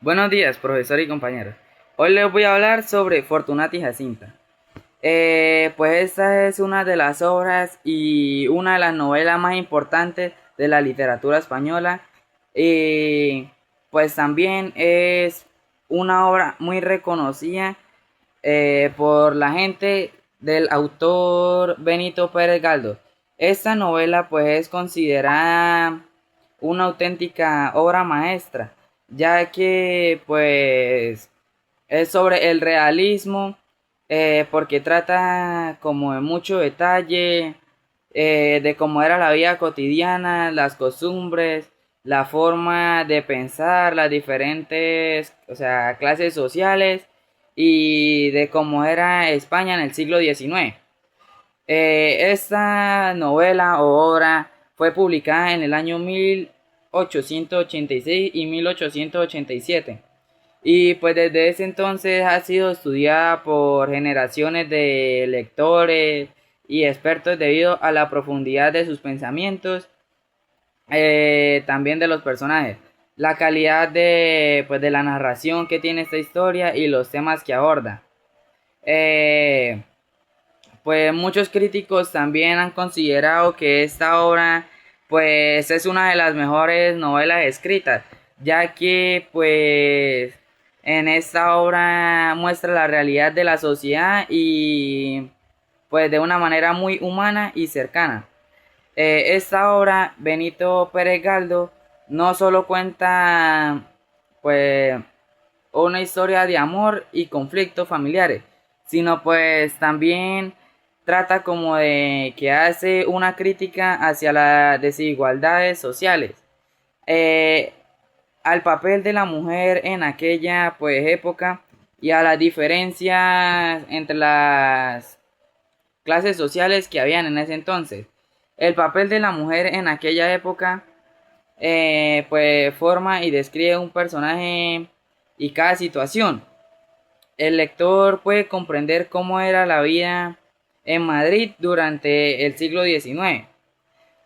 Buenos días, profesor y compañeros. Hoy les voy a hablar sobre Fortunata y Jacinta. Pues esta es una de las obras y una de las novelas más importantes de la literatura española. Y pues también es una obra muy reconocida por la gente del autor Benito Pérez Galdós. Esta novela pues es considerada una auténtica obra maestra, ya que pues es sobre el realismo, porque trata como de mucho detalle, de cómo era la vida cotidiana, las costumbres, la forma de pensar, las diferentes, o sea, clases sociales y de cómo era España en el siglo XIX. Esta novela o obra fue publicada en el año 1886 y 1887. Y pues desde ese entonces ha sido estudiada por generaciones de lectores y expertos debido a la profundidad de sus pensamientos, también de los personajes, la calidad de la narración que tiene esta historia y los temas que aborda. Eh, pues muchos críticos también han considerado que esta obra pues es una de las mejores novelas escritas, ya que pues en esta obra muestra la realidad de la sociedad y pues de una manera muy humana y cercana. Esta obra, Benito Pérez Galdós, no solo cuenta pues una historia de amor y conflictos familiares, sino pues también trata como de que hace una crítica hacia las desigualdades sociales, eh, al papel de la mujer en aquella pues época y a las diferencias entre las clases sociales que habían en ese entonces. El papel de la mujer en aquella época pues forma y describe un personaje y cada situación. El lector puede comprender cómo era la vida en Madrid durante el siglo XIX.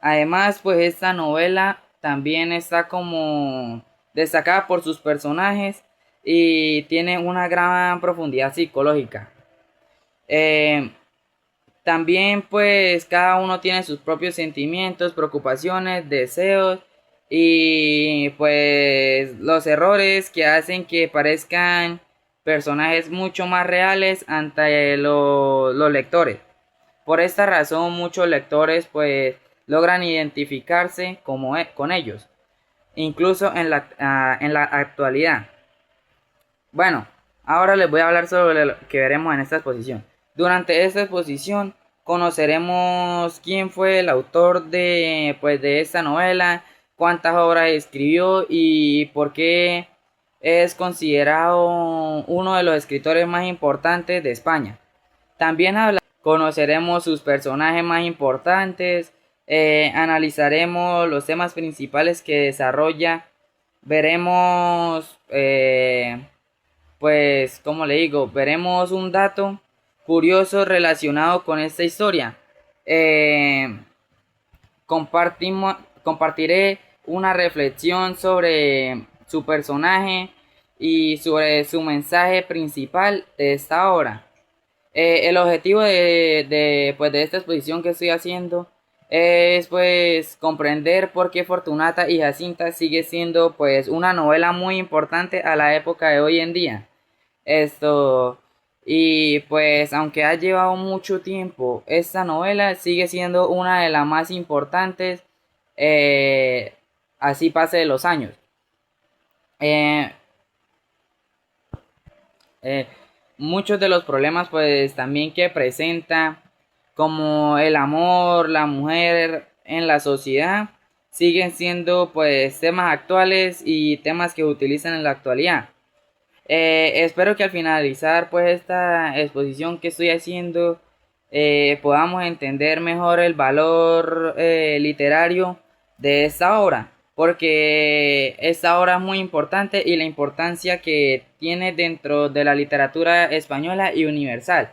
Además, pues esta novela también está como destacada por sus personajes y tiene una gran profundidad psicológica. Eh, También pues cada uno tiene sus propios sentimientos, preocupaciones, deseos y pues los errores que hacen que parezcan personajes mucho más reales ante los lectores. Por esta razón muchos lectores pues logran identificarse con ellos, incluso en la actualidad. Bueno, ahora les voy a hablar sobre lo que veremos en esta exposición. Durante esta exposición conoceremos quién fue el autor de esta novela, cuántas obras escribió y por qué es considerado uno de los escritores más importantes de España. También conoceremos sus personajes más importantes, analizaremos los temas principales que desarrolla, veremos pues, como le digo, veremos un dato curioso relacionado con esta historia. Eh, Compartiré una reflexión sobre su personaje y sobre su mensaje principal de esta obra. El objetivo pues, de esta exposición que estoy haciendo es pues comprender por qué Fortunata y Jacinta sigue siendo pues una novela muy importante a la época de hoy en día. Esto, y pues aunque ha llevado mucho tiempo, esta novela sigue siendo una de las más importantes, eh, así pase de los años. Eh, eh, Muchos de los problemas pues también que presenta, como el amor, la mujer en la sociedad, siguen siendo pues temas actuales y temas que utilizan en la actualidad. Espero que al finalizar pues esta exposición que estoy haciendo, podamos entender mejor el valor literario de esta obra, porque esta obra es muy importante y la importancia que tiene dentro de la literatura española y universal.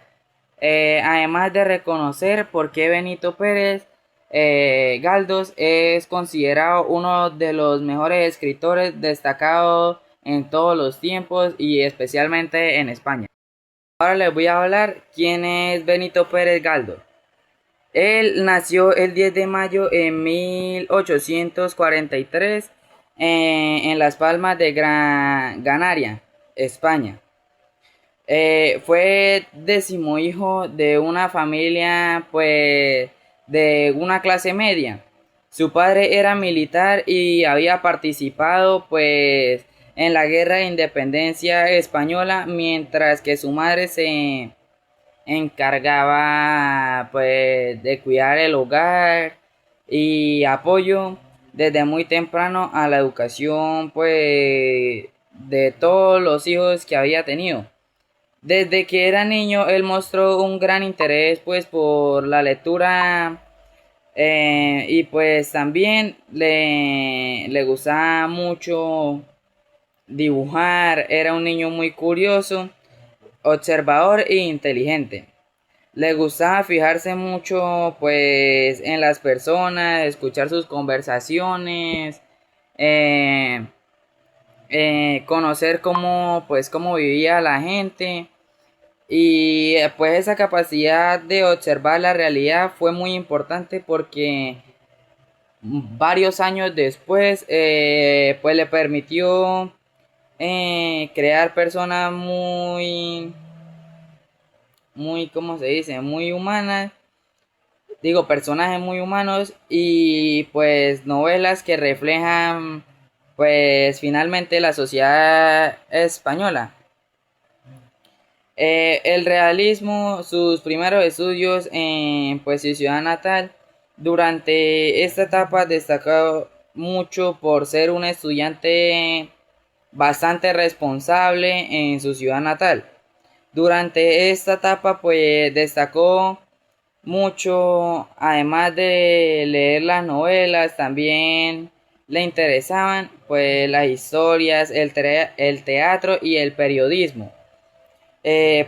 Además de reconocer por qué Benito Pérez Galdós es considerado uno de los mejores escritores destacados en todos los tiempos y especialmente en España. Ahora les voy a hablar quién es Benito Pérez Galdós. Él nació el 10 de mayo de 1843 en Las Palmas de Gran Canaria, España. Fue décimo hijo de una familia pues de una clase media. Su padre era militar y había participado pues en la guerra de independencia española, mientras que su madre se encargaba pues de cuidar el hogar y apoyo desde muy temprano a la educación pues de todos los hijos que había tenido. Desde que era niño él mostró un gran interés pues por la lectura, y pues también le gustaba mucho dibujar. Era un niño muy curioso, observador e inteligente. Le gustaba fijarse mucho pues en las personas, escuchar sus conversaciones, eh, conocer cómo vivía la gente. Y pues esa capacidad de observar la realidad fue muy importante porque varios años después pues le permitió crear personas muy, ¿cómo se dice? Muy humanas, digo, personajes muy humanos y pues novelas que reflejan pues finalmente la sociedad española. El realismo, sus primeros estudios en pues su ciudad natal. Durante esta etapa destacó mucho por ser un estudiante bastante responsable en su ciudad natal. Durante esta etapa pues destacó mucho, además de leer las novelas, también le interesaban pues las historias, el teatro y el periodismo.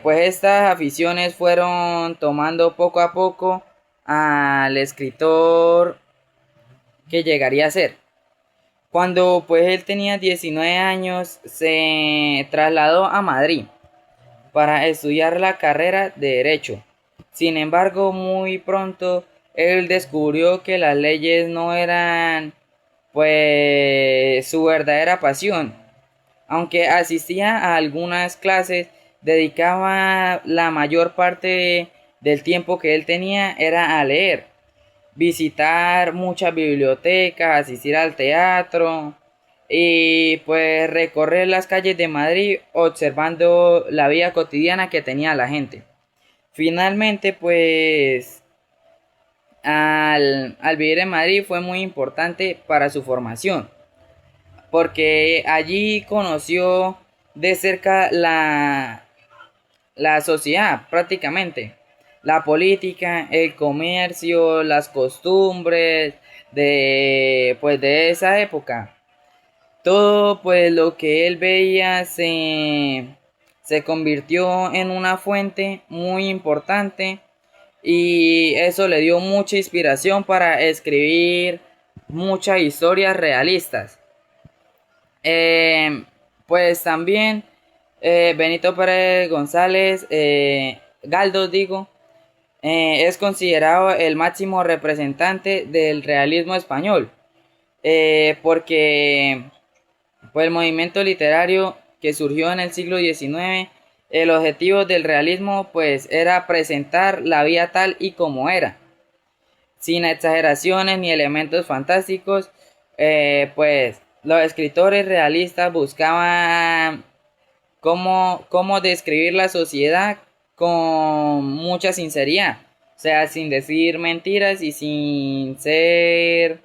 Pues estas aficiones fueron tomando poco a poco al escritor que llegaría a ser. Cuando pues él tenía 19 años se trasladó a Madrid para estudiar la carrera de Derecho. Sin embargo, muy pronto él descubrió que las leyes no eran pues su verdadera pasión. Aunque asistía a algunas clases, dedicaba la mayor parte del tiempo que él tenía era a leer, visitar muchas bibliotecas, asistir al teatro y pues recorrer las calles de Madrid observando la vida cotidiana que tenía la gente. Finalmente pues al vivir en Madrid fue muy importante para su formación, porque allí conoció de cerca la sociedad prácticamente, la política, el comercio, las costumbres de esa época. Todo pues lo que él veía se convirtió en una fuente muy importante y eso le dio mucha inspiración para escribir muchas historias realistas. Eh, pues también Benito Pérez González, Galdós digo, es considerado el máximo representante del realismo español, porque pues, el movimiento literario que surgió en el siglo XIX, el objetivo del realismo pues era presentar la vida tal y como era, sin exageraciones ni elementos fantásticos. Pues los escritores realistas buscaban cómo describir la sociedad con mucha sinceridad, o sea, sin decir mentiras y sin ser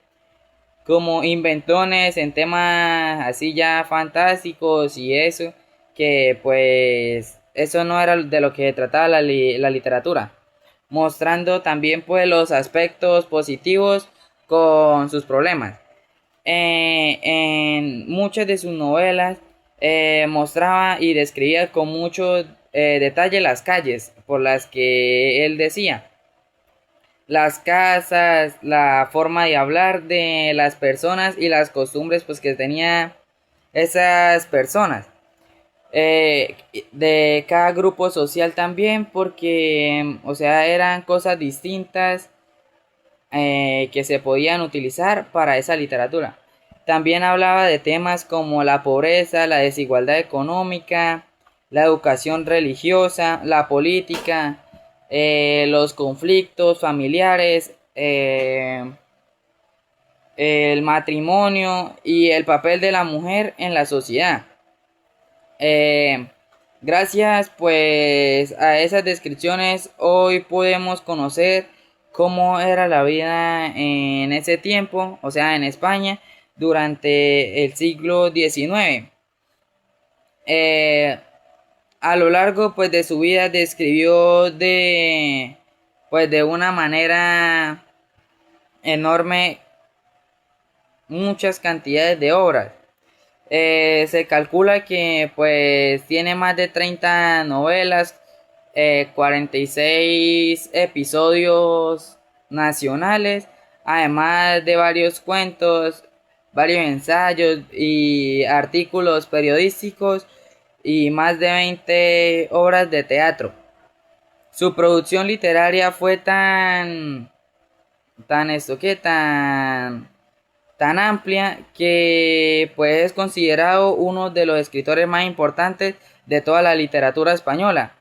como inventones en temas así ya fantásticos y eso, que pues eso no era de lo que trataba la literatura, mostrando también pues los aspectos positivos con sus problemas. En muchas de sus novelas mostraba y describía con mucho detalle las calles por las que él decía, las casas, la forma de hablar de las personas y las costumbres pues que tenía esas personas, de cada grupo social también, porque, o sea, eran cosas distintas que se podían utilizar para esa literatura. También hablaba de temas como la pobreza, la desigualdad económica, la educación religiosa, la política, los conflictos familiares, el matrimonio y el papel de la mujer en la sociedad. Eh, Gracias pues a esas descripciones hoy podemos conocer cómo era la vida en ese tiempo, o sea, en España, durante el siglo XIX. Eh, a lo largo pues de su vida describió de una manera enorme muchas cantidades de obras. Se calcula que pues tiene más de 30 novelas, 46 episodios nacionales, además de varios cuentos, varios ensayos y artículos periodísticos y más de 20 obras de teatro. Su producción literaria fue tan esto que tan amplia que pues es considerado uno de los escritores más importantes de toda la literatura española.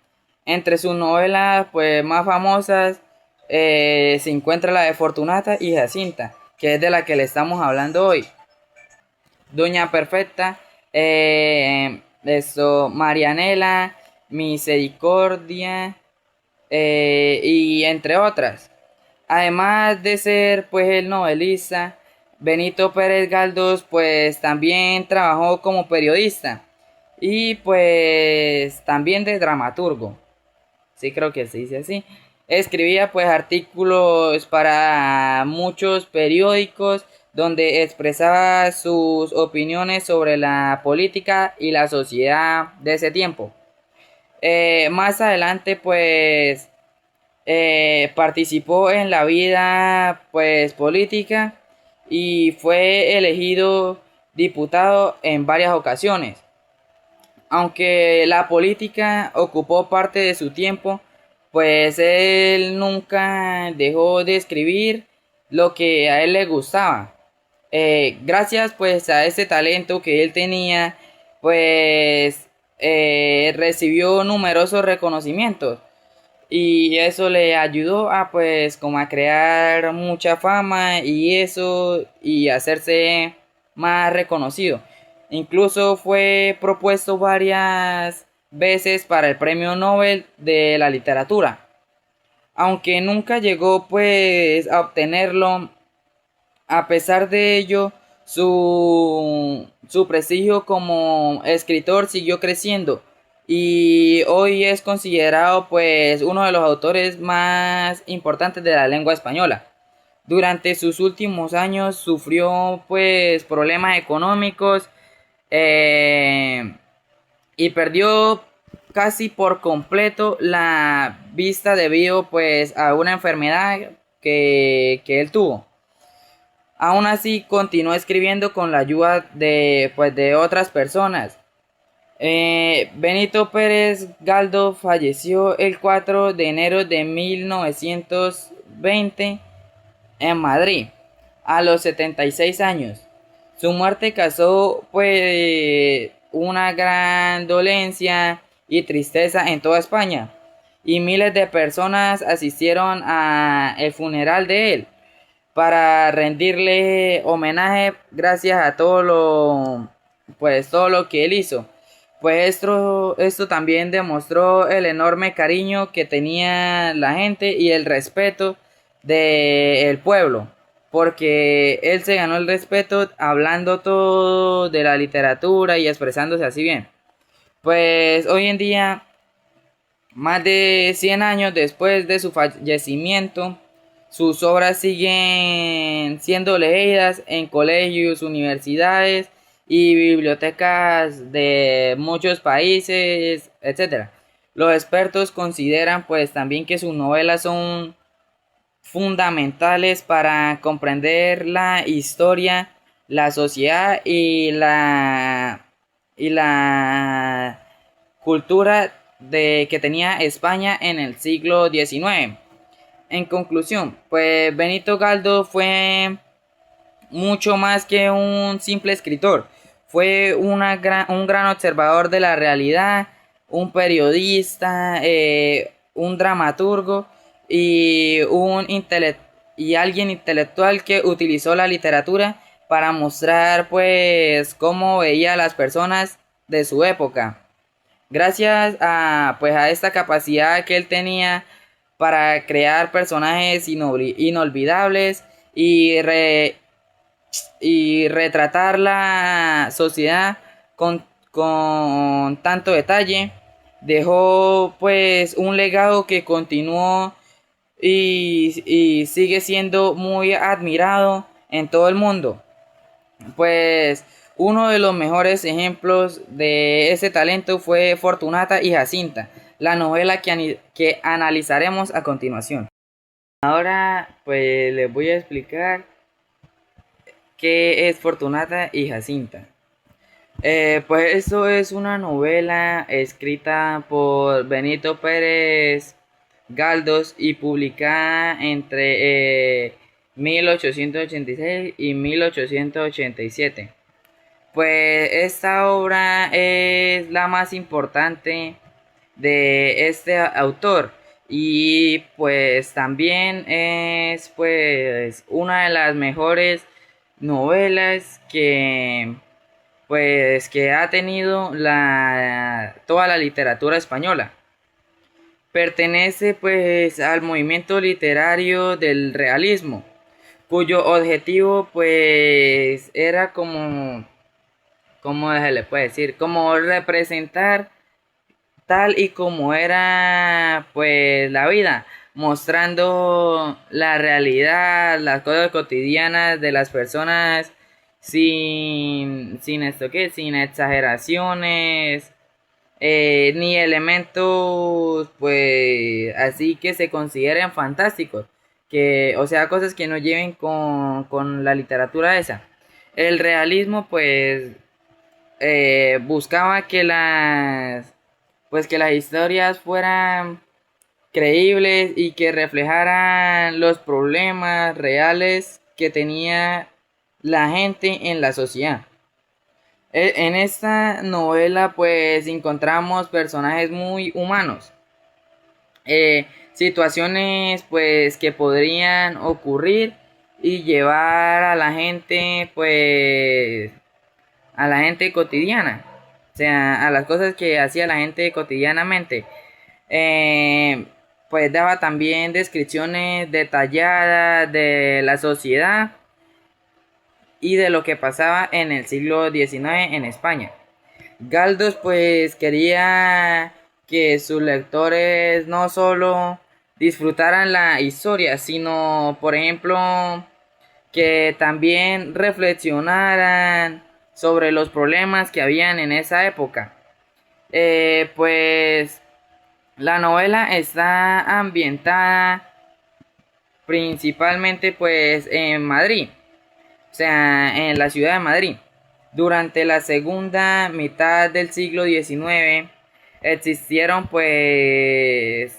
Entre sus novelas pues más famosas se encuentra la de Fortunata y Jacinta, que es de la que le estamos hablando hoy. Doña Perfecta, Marianela, Misericordia, y entre otras. Además de ser pues el novelista, Benito Pérez Galdós pues también trabajó como periodista y pues también de dramaturgo. Sí, creo que se dice así. Escribía pues artículos para muchos periódicos donde expresaba sus opiniones sobre la política y la sociedad de ese tiempo. Más adelante pues participó en la vida pues política y fue elegido diputado en varias ocasiones. Aunque la política ocupó parte de su tiempo, pues él nunca dejó de escribir lo que a él le gustaba. Gracias pues a ese talento que él tenía, pues recibió numerosos reconocimientos y eso le ayudó a pues como a crear mucha fama y eso y hacerse más reconocido. Incluso fue propuesto varias veces para el Premio Nobel de la Literatura. Aunque nunca llegó pues a obtenerlo, a pesar de ello, su prestigio como escritor siguió creciendo y hoy es considerado pues uno de los autores más importantes de la lengua española. Durante sus últimos años sufrió pues problemas económicos, eh, y perdió casi por completo la vista debido pues a una enfermedad que él tuvo. Aún así continuó escribiendo con la ayuda de otras personas. Benito Pérez Galdós falleció el 4 de enero de 1920 en Madrid, a los 76 años. Su muerte causó pues una gran dolencia y tristeza en toda España, y miles de personas asistieron a el funeral de él para rendirle homenaje gracias a todo lo que él hizo. Pues esto también demostró el enorme cariño que tenía la gente y el respeto del pueblo, porque él se ganó el respeto hablando todo de la literatura y expresándose así bien. Pues hoy en día, más de 100 años después de su fallecimiento, sus obras siguen siendo leídas en colegios, universidades y bibliotecas de muchos países, etcétera. Los expertos consideran pues también que sus novelas son fundamentales para comprender la historia, la sociedad y la cultura que tenía España en el siglo XIX. En conclusión, pues Benito Galdós fue mucho más que un simple escritor. Fue un gran observador de la realidad, un periodista, un dramaturgo y, y alguien intelectual que utilizó la literatura para mostrar pues cómo veía a las personas de su época. Gracias a esta capacidad que él tenía para crear personajes inolvidables y retratar la sociedad con tanto detalle, dejó pues un legado que continuó y sigue siendo muy admirado en todo el mundo. Pues uno de los mejores ejemplos de ese talento fue Fortunata y Jacinta, la novela que analizaremos a continuación. Ahora pues les voy a explicar qué es Fortunata y Jacinta. Pues esto es una novela escrita por Benito Pérez Galdós y publicada entre 1886 y 1887. Pues esta obra es la más importante de este autor y pues también es pues una de las mejores novelas que ha tenido toda la literatura española. Pertenece pues al movimiento literario del realismo, cuyo objetivo pues era como se le puede decir, como representar tal y como era pues la vida, mostrando la realidad, las cosas cotidianas de las personas sin exageraciones, ni elementos pues así que se consideren fantásticos, o sea, cosas que no lleven con la literatura esa. El realismo pues buscaba que las historias fueran creíbles y que reflejaran los problemas reales que tenía la gente en la sociedad. En esta novela pues encontramos personajes muy humanos, situaciones pues que podrían ocurrir y llevar a la gente pues a la gente cotidiana, o sea, a las cosas que hacía la gente cotidianamente. Pues daba también descripciones detalladas de la sociedad y de lo que pasaba en el siglo XIX en España. Galdós pues quería que sus lectores no solo disfrutaran la historia, sino por ejemplo que también reflexionaran sobre los problemas que habían en esa época. Pues la novela está ambientada principalmente pues en Madrid, o sea, en la ciudad de Madrid. Durante la segunda mitad del siglo XIX existieron pues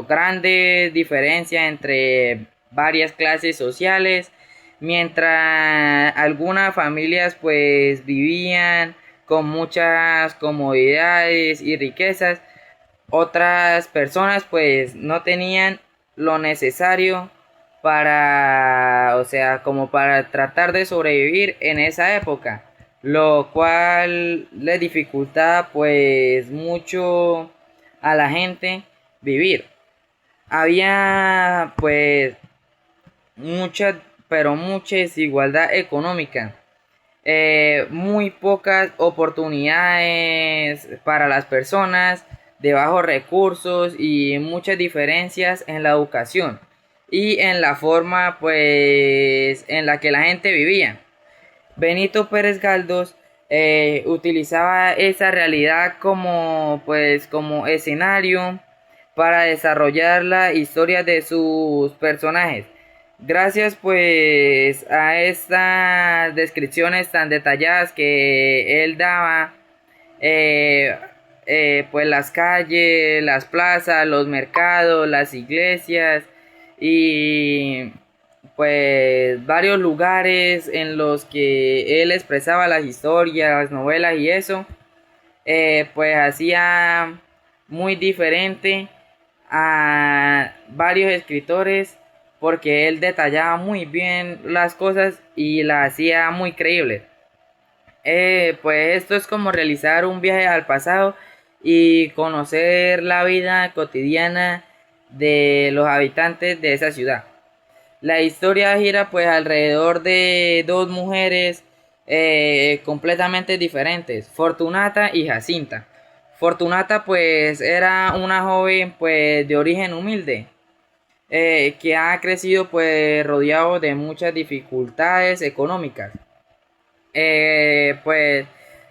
grandes diferencias entre varias clases sociales, mientras algunas familias pues vivían con muchas comodidades y riquezas, otras personas pues no tenían lo necesario o sea, como para tratar de sobrevivir en esa época, lo cual le dificultaba pues mucho a la gente vivir. Había pues mucha desigualdad económica, muy pocas oportunidades para las personas de bajos recursos y muchas diferencias en la educación y en la forma pues en la que la gente vivía. Benito Pérez Galdós utilizaba esa realidad como escenario para desarrollar la historia de sus personajes. Gracias pues a estas descripciones tan detalladas que él daba, eh, pues las calles, las plazas, los mercados, las iglesias y pues varios lugares en los que él expresaba las historias, novelas y eso, pues hacía muy diferente a varios escritores porque él detallaba muy bien las cosas y las hacía muy creíbles. Pues esto es como realizar un viaje al pasado y conocer la vida cotidiana de los habitantes de esa ciudad. La historia gira pues alrededor de dos mujeres completamente diferentes, Fortunata y Jacinta. Fortunata pues era una joven pues de origen humilde, que ha crecido pues rodeado de muchas dificultades económicas. Pues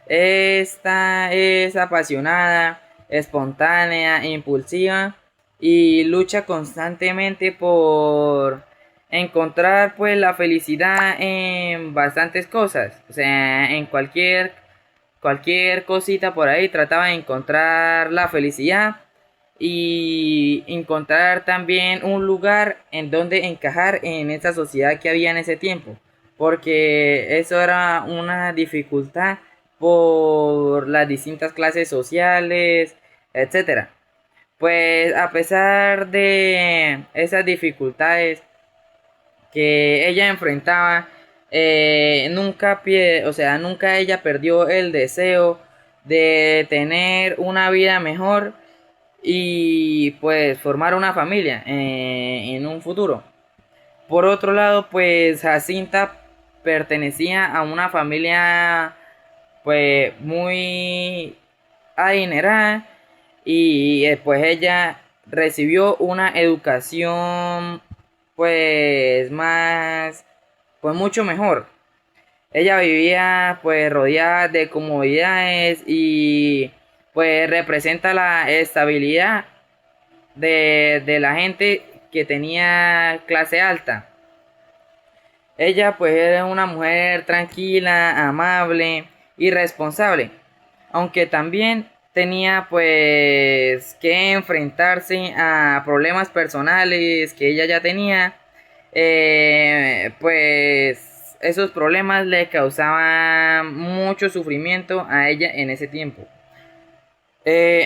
esta es apasionada, espontánea, impulsiva y lucha constantemente por encontrar pues la felicidad en bastantes cosas, o sea, en cualquier cosita por ahí trataba de encontrar la felicidad y encontrar también un lugar en donde encajar en esa sociedad que había en ese tiempo, porque eso era una dificultad por las distintas clases sociales, etcétera. Pues a pesar de esas dificultades que ella enfrentaba, nunca ella perdió el deseo de tener una vida mejor y pues formar una familia en un futuro. Por otro lado, pues Jacinta pertenecía a una familia pues muy adinerada y pues ella recibió una educación pues más pues mucho mejor. Ella vivía pues rodeada de comodidades y pues representa la estabilidad de la gente que tenía clase alta. Ella pues era una mujer tranquila, amable y responsable, aunque también tenía pues que enfrentarse a problemas personales que ella ya tenía, pues esos problemas le causaban mucho sufrimiento a ella en ese tiempo.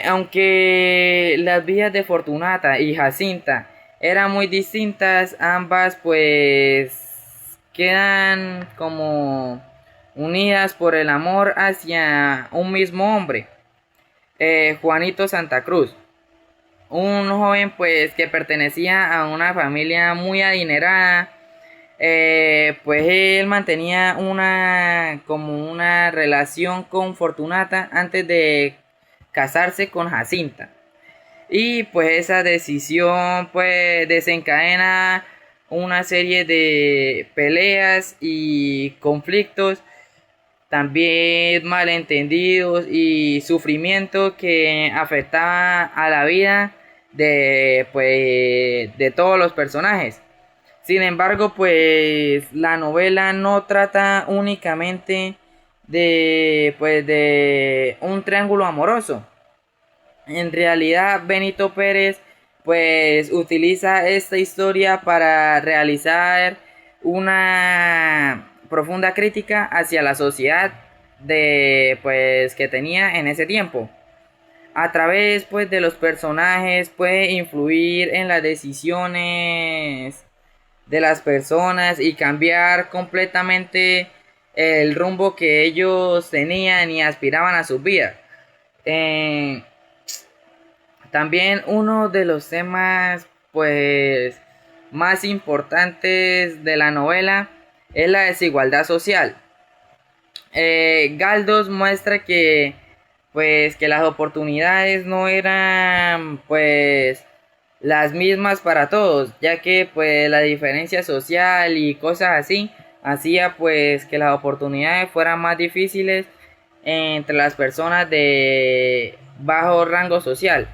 Aunque las vidas de Fortunata y Jacinta eran muy distintas, ambas pues quedan como unidas por el amor hacia un mismo hombre, Juanito Santa Cruz, un joven pues que pertenecía a una familia muy adinerada. Pues él mantenía una relación con Fortunata antes de casarse con Jacinta. Y pues esa decisión pues desencadena una serie de peleas y conflictos, también malentendidos y sufrimiento que afectaba a la vida de todos los personajes. Sin embargo, pues la novela no trata únicamente de un triángulo amoroso. En realidad, Benito Pérez pues utiliza esta historia para realizar una profunda crítica hacia la sociedad que tenía en ese tiempo. A través pues de los personajes puede influir en las decisiones de las personas y cambiar completamente el rumbo que ellos tenían y aspiraban a sus vidas. Eh, También uno de los temas pues más importantes de la novela es la desigualdad social. Galdós muestra que las oportunidades no eran pues las mismas para todos, ya que pues la diferencia social y cosas así hacía pues que las oportunidades fueran más difíciles entre las personas de bajo rango social.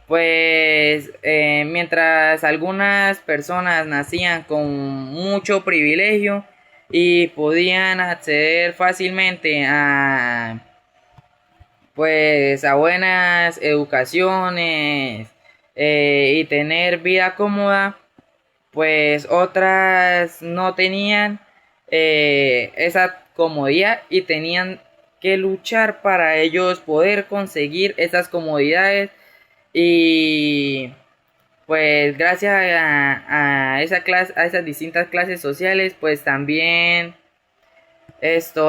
Pues mientras algunas personas nacían con mucho privilegio y podían acceder fácilmente a pues a buenas educaciones y tener vida cómoda, pues otras no tenían esa comodidad y tenían que luchar para ellos poder conseguir esas comodidades y pues gracias a esa clase, a esas distintas clases sociales, pues también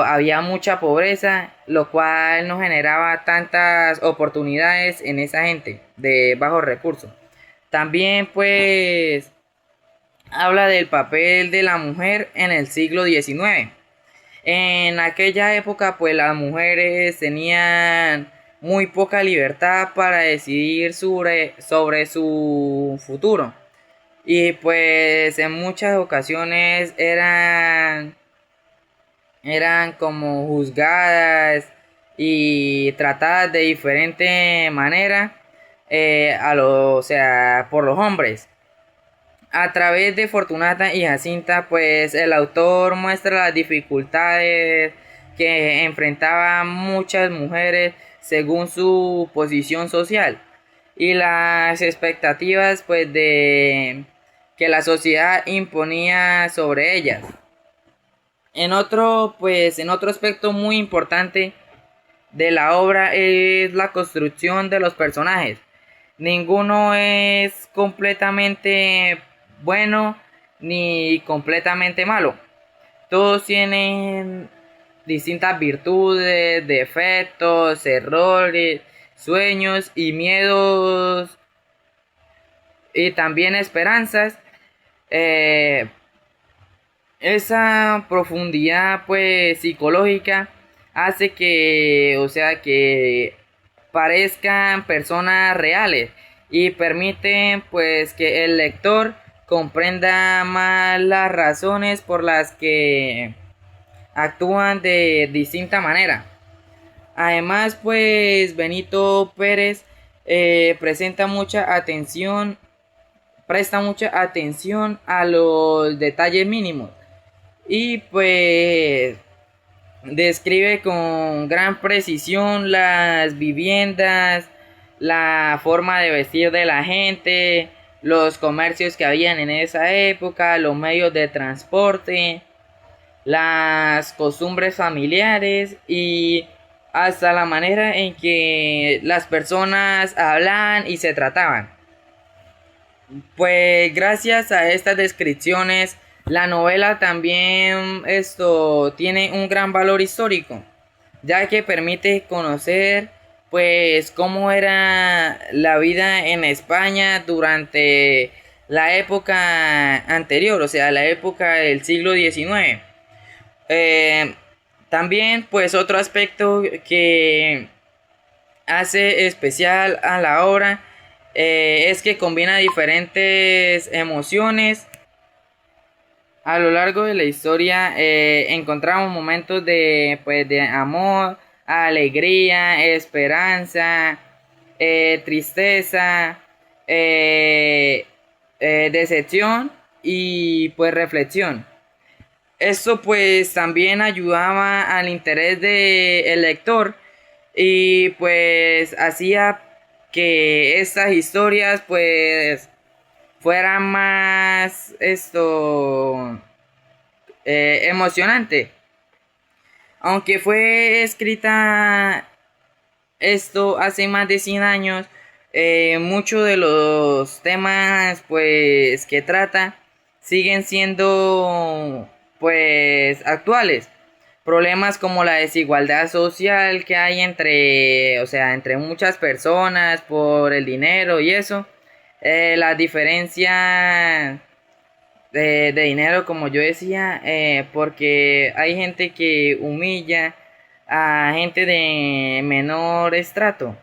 había mucha pobreza, lo cual no generaba tantas oportunidades en esa gente de bajos recursos. También pues habla del papel de la mujer en el siglo XIX. En aquella época pues las mujeres tenían muy poca libertad para decidir sobre su futuro. Y pues en muchas ocasiones eran como juzgadas y tratadas de diferente manera o sea, por los hombres. A través de Fortunata y Jacinta, pues el autor muestra las dificultades que enfrentaban muchas mujeres según su posición social y las expectativas pues de que la sociedad imponía sobre ellas. En otro aspecto muy importante de la obra es la construcción de los personajes. Ninguno es completamente bueno ni completamente malo. Todos tienen distintas virtudes, defectos, errores, sueños y miedos y también esperanzas. Eh, Esa profundidad pues psicológica hace que, o sea, que parezcan personas reales y permiten pues que el lector comprenda más las razones por las que actúan de distinta manera. Además pues Benito Pérez presta mucha atención a los detalles mínimos y pues describe con gran precisión las viviendas, la forma de vestir de la gente, los comercios que habían en esa época, los medios de transporte, las costumbres familiares y hasta la manera en que las personas hablaban y se trataban. Pues gracias a estas descripciones, la novela también tiene un gran valor histórico, ya que permite conocer pues cómo era la vida en España durante la época anterior, o sea, la época del siglo XIX. Eh, También pues otro aspecto que hace especial a la obra es que combina diferentes emociones. A lo largo de la historia encontramos momentos pues, de amor, alegría, esperanza, tristeza, decepción y pues reflexión. Esto pues también ayudaba al interés del lector y pues hacía que estas historias pues fueran más emocionante. Aunque fue escrita hace más de 100 años, muchos de los temas pues que trata siguen siendo pues actuales. Problemas como la desigualdad social que hay entre muchas personas por el dinero y eso. La diferencia de dinero, como yo decía, porque hay gente que humilla a gente de menor estrato.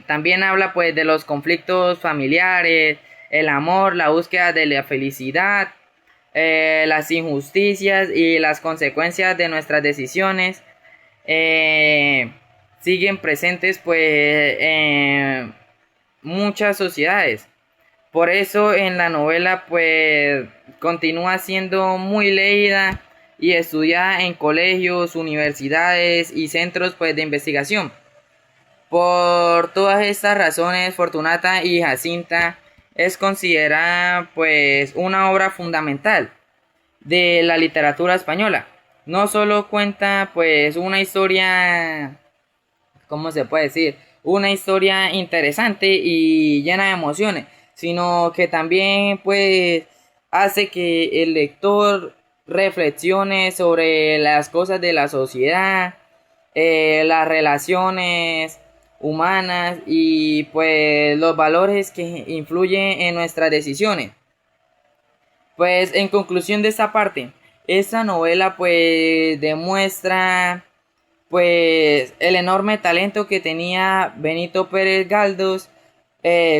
También habla pues de los conflictos familiares, el amor, la búsqueda de la felicidad, las injusticias y las consecuencias de nuestras decisiones siguen presentes pues muchas sociedades. Por eso en la novela pues continúa siendo muy leída y estudiada en colegios, universidades y centros pues de investigación. Por todas estas razones, Fortunata y Jacinta es considerada pues una obra fundamental de la literatura española. No solo cuenta pues una historia, ¿cómo se puede decir? Una historia interesante y llena de emociones, sino que también pues hace que el lector reflexione sobre las cosas de la sociedad, las relaciones humanas y pues los valores que influyen en nuestras decisiones. Pues en conclusión de esta parte, esta novela pues demuestra pues el enorme talento que tenía Benito Pérez Galdós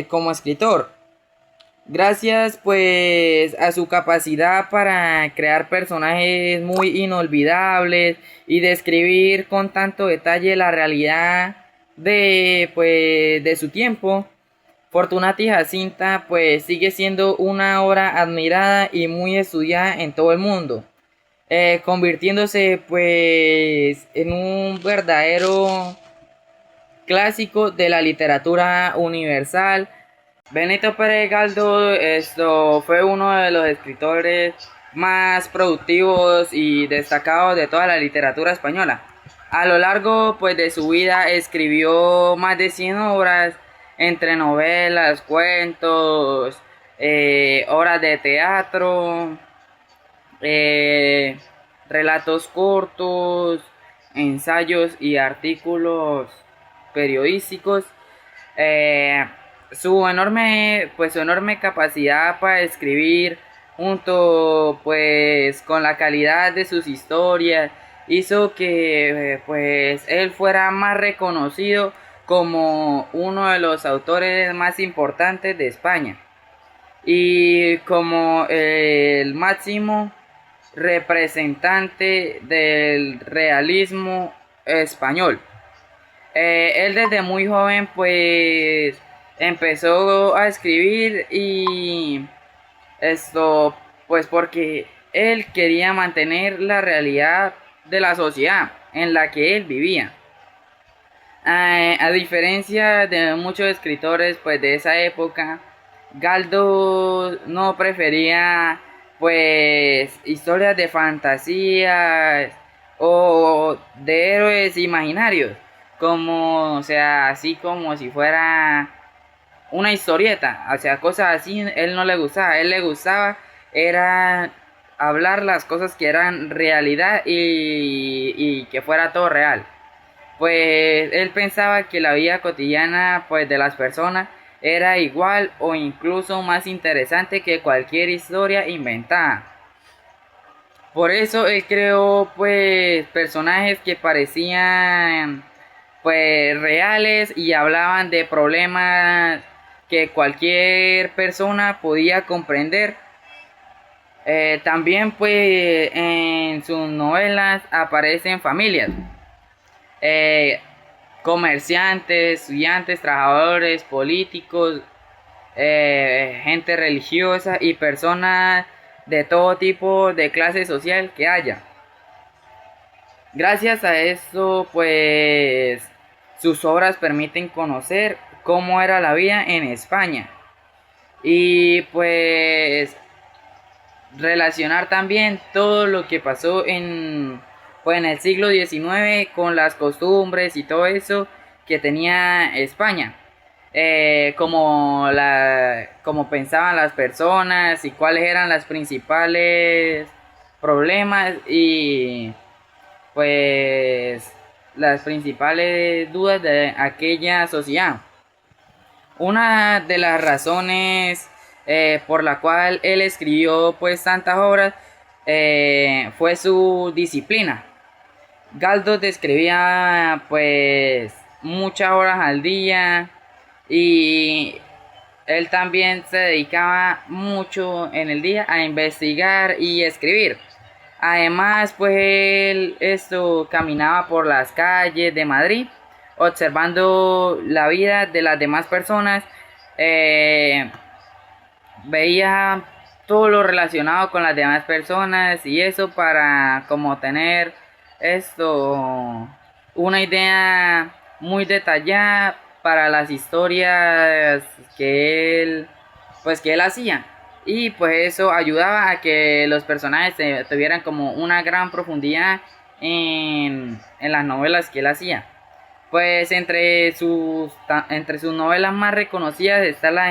como escritor. Gracias pues a su capacidad para crear personajes muy inolvidables y describir con tanto detalle la realidad de su tiempo. Fortunata y Jacinta pues sigue siendo una obra admirada y muy estudiada en todo el mundo, convirtiéndose pues en un verdadero clásico de la literatura universal. Benito Pérez Galdós fue uno de los escritores más productivos y destacados de toda la literatura española. A lo largo pues de su vida escribió más de 100 obras entre novelas, cuentos, obras de teatro, relatos cortos, ensayos y artículos periodísticos. Eh, su enorme capacidad para escribir junto pues con la calidad de sus historias hizo que pues él fuera más reconocido como uno de los autores más importantes de España y como el máximo representante del realismo español. Él desde muy joven pues empezó a escribir y esto pues porque él quería mantener la realidad de la sociedad en la que él vivía. A diferencia de muchos escritores pues de esa época, Galdós no prefería pues historias de fantasías o de héroes imaginarios, como o sea, así como si fuera una historieta, o sea, cosas así, él no le gustaba, a él le gustaba era hablar las cosas que eran realidad y que fuera todo real. Pues él pensaba que la vida cotidiana pues de las personas era igual o incluso más interesante que cualquier historia inventada. Por eso él creó pues personajes que parecían pues reales y hablaban de problemas que cualquier persona podía comprender. También pues en sus novelas aparecen familias, eh, comerciantes, estudiantes, trabajadores, políticos, gente religiosa y personas de todo tipo de clase social que haya. Gracias a esto, pues sus obras permiten conocer cómo era la vida en España y pues relacionar también todo lo que pasó pues, en el siglo XIX con las costumbres y todo eso que tenía España. Como pensaban las personas y cuáles eran las principales problemas y pues las principales dudas de aquella sociedad. Una de las razones por la cual él escribió pues tantas obras fue su disciplina. Galdós escribía pues muchas horas al día y él también se dedicaba mucho en el día a investigar y escribir. Además, pues él caminaba por las calles de Madrid, observando la vida de las demás personas eh, veía todo lo relacionado con las demás personas y eso para como tener esto una idea muy detallada para las historias que él hacía, y pues eso ayudaba a que los personajes tuvieran como una gran profundidad en las novelas que él hacía. Pues entre sus novelas más reconocidas está la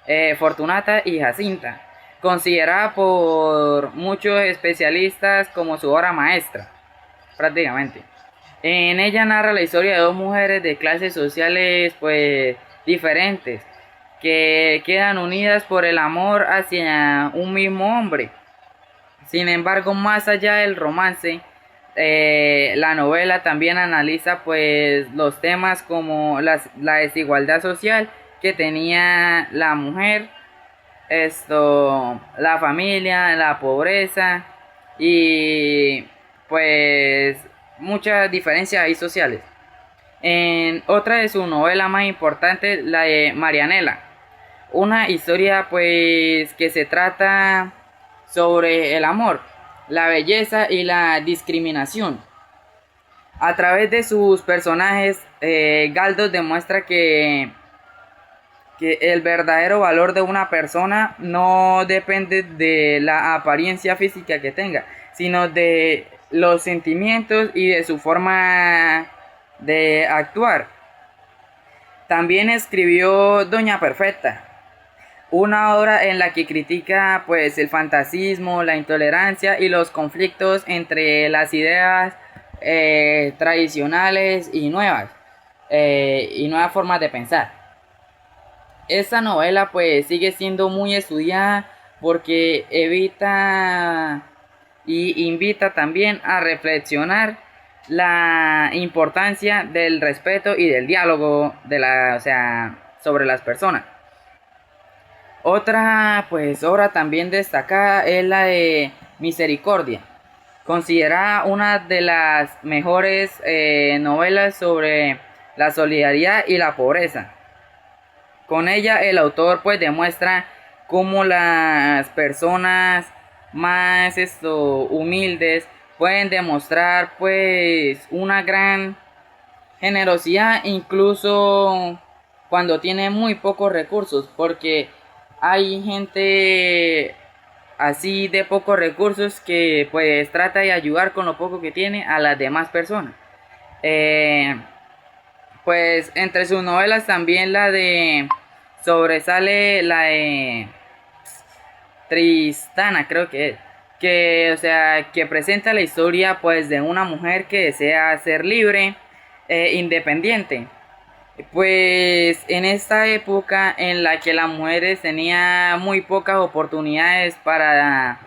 de Fortunata y Jacinta, considerada por muchos especialistas como su obra maestra, prácticamente. En ella narra la historia de dos mujeres de clases sociales pues diferentes, que quedan unidas por el amor hacia un mismo hombre. Sin embargo, más allá del romance, la novela también analiza pues los temas como la desigualdad social que tenía la mujer, la familia, la pobreza y pues muchas diferencias ahí sociales. En otra de sus novelas más importantes, la de Marianela, una historia pues que se trata sobre el amor, la belleza y la discriminación. A través de sus personajes, Galdós demuestra que el verdadero valor de una persona no depende de la apariencia física que tenga, sino de los sentimientos y de su forma de actuar. También escribió Doña Perfecta, una obra en la que critica pues el fantasismo, la intolerancia y los conflictos entre las ideas tradicionales y nuevas formas de pensar. Esta novela pues sigue siendo muy estudiada porque evita y invita también a reflexionar la importancia del respeto y del diálogo sobre las personas. Otra pues obra también destacada es la de Misericordia, considerada una de las mejores novelas sobre la solidaridad y la pobreza. Con ella el autor pues demuestra cómo las personas más humildes pueden demostrar pues una gran generosidad incluso cuando tienen muy pocos recursos, porque hay gente así de pocos recursos que pues trata de ayudar con lo poco que tiene a las demás personas. Pues entre sus novelas también sobresale la de Tristana, creo que presenta la historia pues de una mujer que desea ser libre e independiente. Pues en esta época en la que las mujeres tenían muy pocas oportunidades para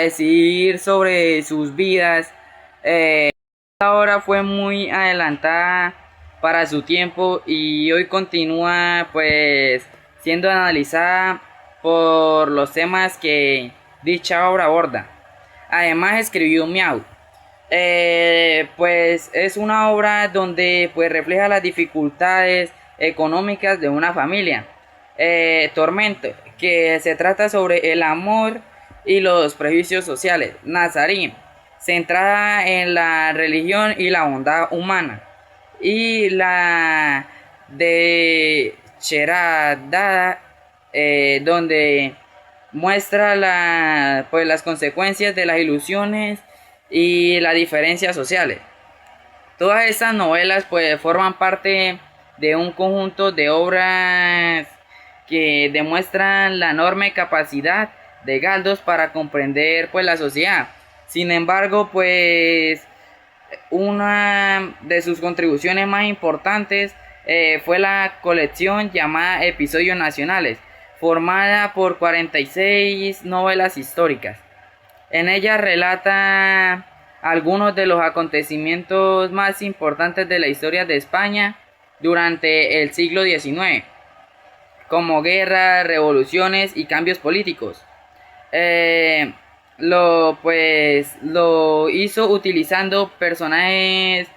decidir sobre sus vidas, esta obra fue muy adelantada para su tiempo y hoy continúa pues siendo analizada por los temas que dicha obra aborda. Además escribió Miau. Pues es una obra donde pues refleja las dificultades económicas de una familia. Tormento, que se trata sobre el amor y los prejuicios sociales. Nazarín, centrada en la religión y la bondad humana. Y la de Cheradada, donde muestra pues las consecuencias de las ilusiones y las diferencias sociales. Todas estas novelas pues forman parte de un conjunto de obras que demuestran la enorme capacidad de Galdós para comprender pues la sociedad. Sin embargo, pues una de sus contribuciones más importantes fue la colección llamada Episodios Nacionales, formada por 46 novelas históricas. En ella relata algunos de los acontecimientos más importantes de la historia de España durante el siglo XIX, como guerras, revoluciones y cambios políticos. Lo hizo utilizando personajes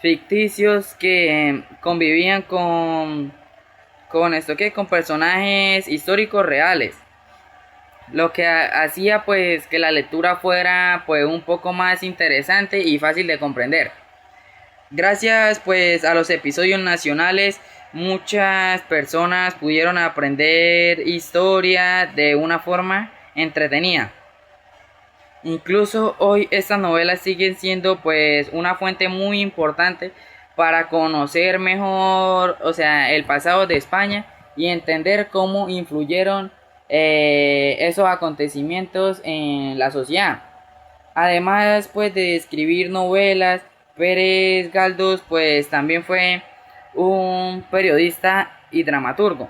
ficticios que convivían con con esto que con personajes históricos reales, lo que hacía pues que la lectura fuera pues un poco más interesante y fácil de comprender. Gracias pues a los episodios nacionales, muchas personas pudieron aprender historia de una forma entretenida. Incluso hoy estas novelas siguen siendo pues una fuente muy importante para conocer mejor, o sea, el pasado de España y entender cómo influyeron esos acontecimientos en la sociedad. Además pues de escribir novelas, Pérez Galdós pues también fue un periodista y dramaturgo.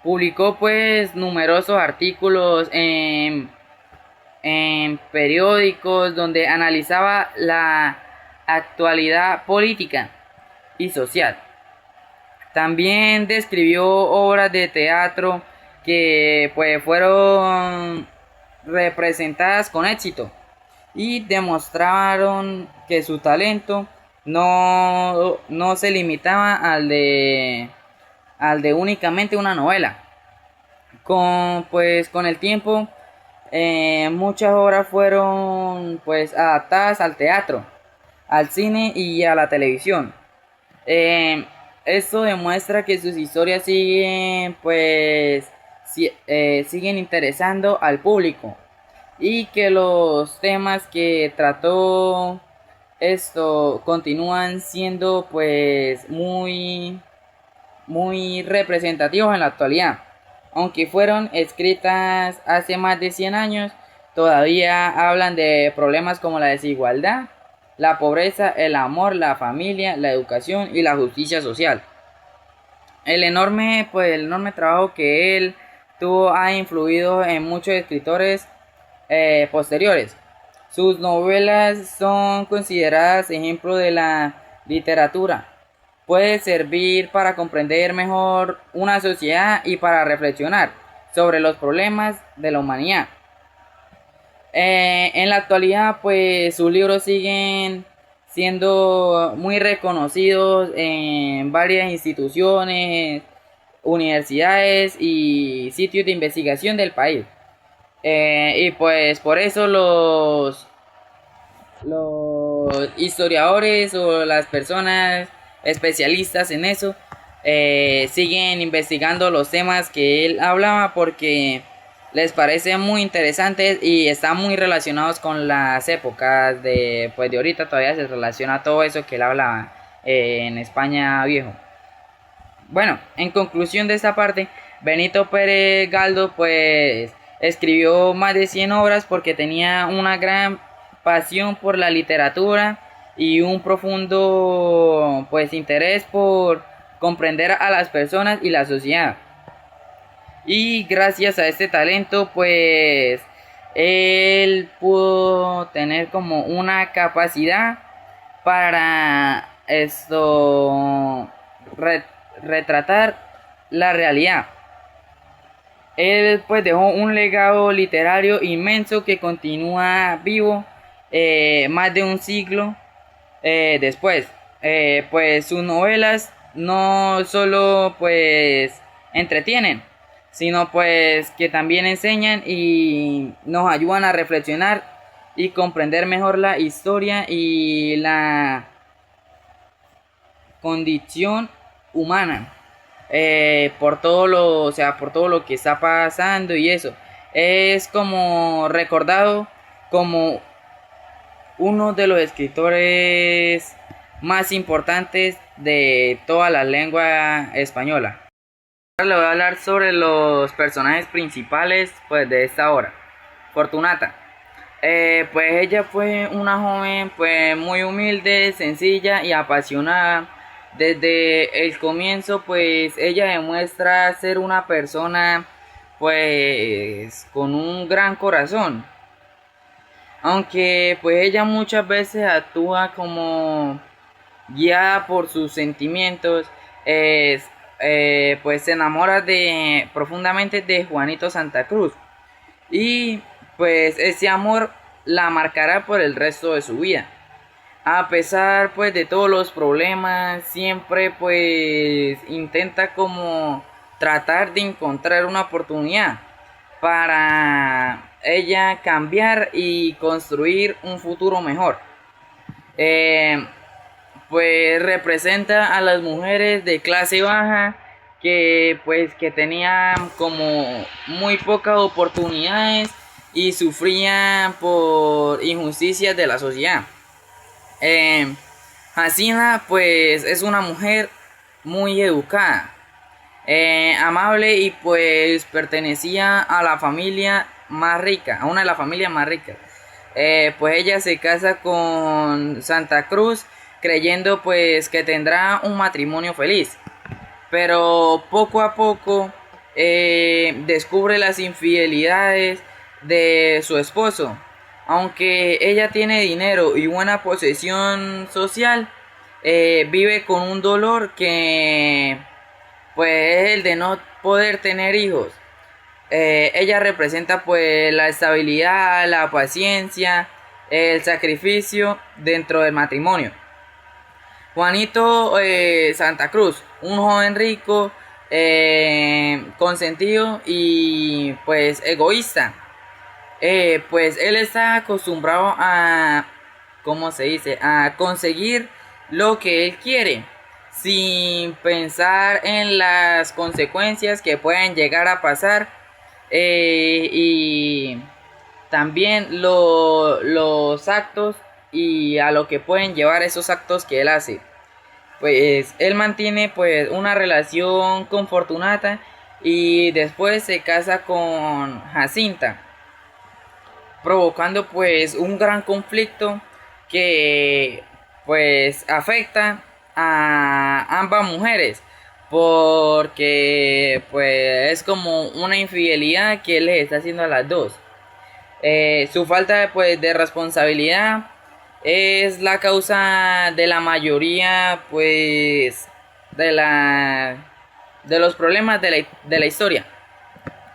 Publicó pues numerosos artículos en periódicos donde analizaba la actualidad política y social. También describió obras de teatro que pues fueron representadas con éxito y demostraron que su talento no se limitaba al de únicamente una novela. Con el tiempo muchas obras fueron pues adaptadas al teatro, al cine y a la televisión. Esto demuestra que sus historias siguen interesando al público y que los temas que trató esto continúan siendo pues muy representativos en la actualidad. Aunque fueron escritas hace más de 100 años, todavía hablan de problemas como la desigualdad, la pobreza, el amor, la familia, la educación y la justicia social. El enorme trabajo que él tuvo ha influido en muchos escritores posteriores. Sus novelas son consideradas ejemplo de la literatura. Puede servir para comprender mejor una sociedad y para reflexionar sobre los problemas de la humanidad. En la actualidad, pues sus libros siguen siendo muy reconocidos en varias instituciones, universidades y sitios de investigación del país. Y pues por eso los historiadores o las personas especialistas en eso siguen investigando los temas que él hablaba porque les parece muy interesantes y están muy relacionados con las épocas de ahorita. Todavía se relaciona todo eso que él hablaba en España viejo. Bueno, en conclusión de esta parte, Benito Pérez Galdós pues escribió más de 100 obras porque tenía una gran pasión por la literatura y un profundo pues interés por comprender a las personas y la sociedad. Y gracias a este talento pues él pudo tener como una capacidad para retratar la realidad. Él pues dejó un legado literario inmenso que continúa vivo más de un siglo después. Pues sus novelas no solo pues entretienen, sino pues que también enseñan y nos ayudan a reflexionar y comprender mejor la historia y la condición humana. Por todo lo que está pasando y eso es como recordado como uno de los escritores más importantes de toda la lengua española. Ahora le voy a hablar sobre los personajes principales pues de esta obra. Fortunata, pues ella fue una joven pues muy humilde, sencilla y apasionada. Desde el comienzo pues ella demuestra ser una persona pues con un gran corazón, aunque pues ella muchas veces actúa como guiada por sus sentimientos. Pues se enamora profundamente de Juanito Santa Cruz y pues ese amor la marcará por el resto de su vida. a pesar pues de todos los problemas, siempre pues intenta como tratar de encontrar una oportunidad para ella cambiar y construir un futuro mejor. Eh, pues representa a las mujeres de clase baja que tenían como muy pocas oportunidades y sufrían por injusticias de la sociedad. Hasina pues es una mujer muy educada, amable y pues pertenecía a la familia más rica, a una de las familias más ricas. Pues ella se casa con Santa Cruz creyendo pues que tendrá un matrimonio feliz, pero poco a poco descubre las infidelidades de su esposo. Aunque ella tiene dinero y buena posesión social, vive con un dolor que pues es el de no poder tener hijos. Ella representa pues la estabilidad, la paciencia, el sacrificio dentro del matrimonio. Juanito Santa Cruz, un joven rico, consentido y pues egoísta. Pues él está acostumbrado a, ¿cómo se dice? A conseguir lo que él quiere, sin pensar en las consecuencias que pueden llegar a pasar, y también los actos y a lo que pueden llevar esos actos que él hace. Pues él mantiene pues una relación con Fortunata y después se casa con Jacinta, provocando pues un gran conflicto que pues afecta a ambas mujeres, porque pues es como una infidelidad que él les está haciendo a las dos. Su falta pues de responsabilidad es la causa de la mayoría pues de los problemas de la historia.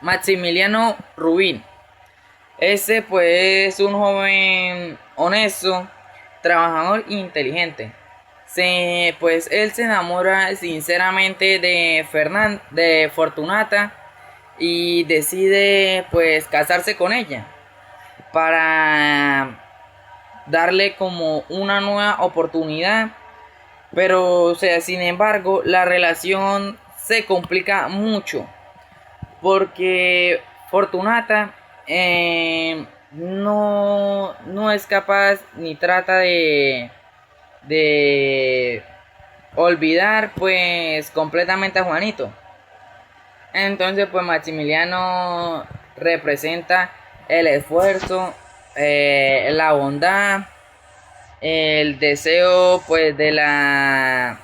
Maximiliano Rubín. Ese pues es un joven honesto, trabajador e inteligente. Pues él se enamora sinceramente de Fortunata y decide pues casarse con ella para darle como una nueva oportunidad. Pero o sea, sin embargo, la relación se complica mucho porque Fortunata no es capaz ni trata de olvidar pues completamente a Juanito. Entonces pues Maximiliano representa el esfuerzo, la bondad, el deseo pues de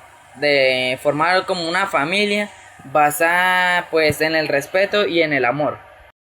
formar como una familia basada pues en el respeto y en el amor.